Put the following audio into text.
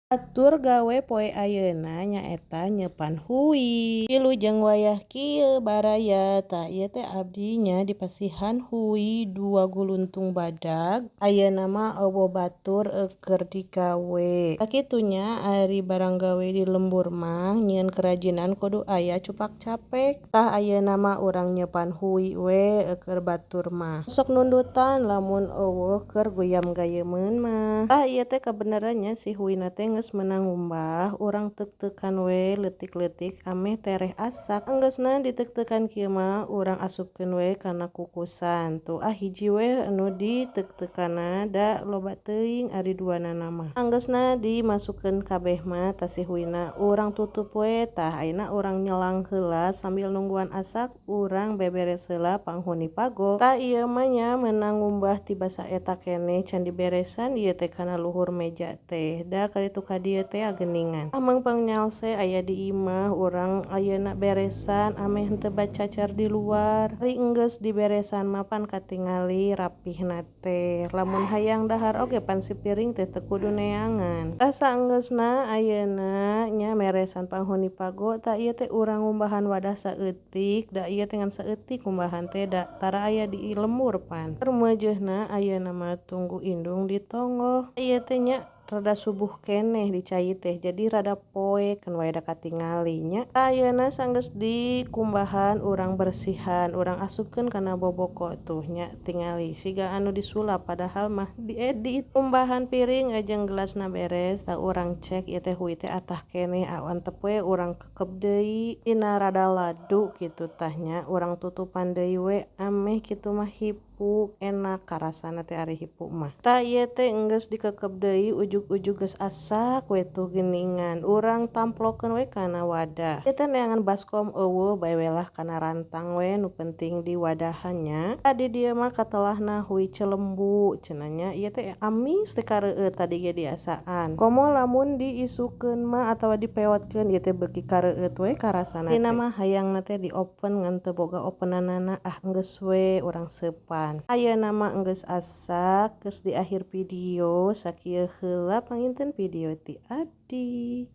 Atur gawe poe ayeuna nyaeta nyepan hui. Wilujeng wayah kieu baraya tah ieu teh abdi nya dipasihan hui 2 guluntung badag. Ayeuna mah eueuh batur keur digawe. Sakitunya ari barang gawe di lembur mah nyieun kerajinan kudu aya cupak capek. Tah ayeuna mah urang nyepan hui we keur batur mah. Sok nundutan lamun eueuh keur guyam gayemeun mah. Tah ieu teh kabenerannya si huina teh geus meunang ngumbah urang teuk-teukan we leutik-leutik ameh tereh asak. Anggeusna diteuk-teukan kieu mah urang asupkeun we kana kukusan. Tuh hiji we anu diteuk-teukanna da loba teuing ari duanana mah. Anggeusna dimasukeun kabeh mah tah si huina urang tutup we tah ayeuna urang nyelang heula sambil nungguan asak urang beberes heula panghuni pago. Tah ieu mah nya meunang ngumbah ti basa eta keneh can diberesan ieu teh kana luhur meja teh. Da kaditu ka dieu teh geuningan. Meungpeung nyalse aya di imah urang ayeuna beresan ameh henteu bacacer di luar. Ari enggeus diberesan mah pan katingali rapihna teh. Lamun hayang dahar oge pan si piring teh teu kudu neangan. Tah saenggeusna ayeuna nya meresan panghuni pago tah ieu teh urang ngumbahan wadah saeutik da ieu teh ngan saeutik ngumbahan teh da tara aya di lembur pan. Rumeujeuhna ayeuna mah tunggu indung ditongoh. Ieu teh nya rada subuh keneh dicai teh jadi rada poe keun wae da katingali nya. Tah ayeuna sanggeus dikumbahan urang bersihan urang asupkeun kana boboko tuh nya tingali siga anu disulap padahal mah diedit. Kumbahan piring jeung gelasna beres tah urang cek ieu teh hui teh atah keneh antep we urang kekep deui dina rada ladu kitu tah nya urang tutupan deui we ameh kitu mah hipuk enak karasana teh ari hipuk mah. Tah ieu teh enggeus dikekep deui ujug-ujug geus asak we tuh geuningan urang tamplokeun we kana wadah. Ieu teh neangan baskom eueuh bae we lah kana rantang we nu penting di wadahan nya. Tah di dieu mah katelahna hui celembu cenah nya ieu teh amis teh kareueut tadi ge diasaan. Komo lamun diisukeun mah atawa dipeotkeun ieu teh beuki kareueut we karasana teh. Dina mah hayangna teh diopen ngan teu boga openanana geus we urang seupan. Ayeuna mah geus asak geus di akhir video sakieu heula panginten video ti Adi.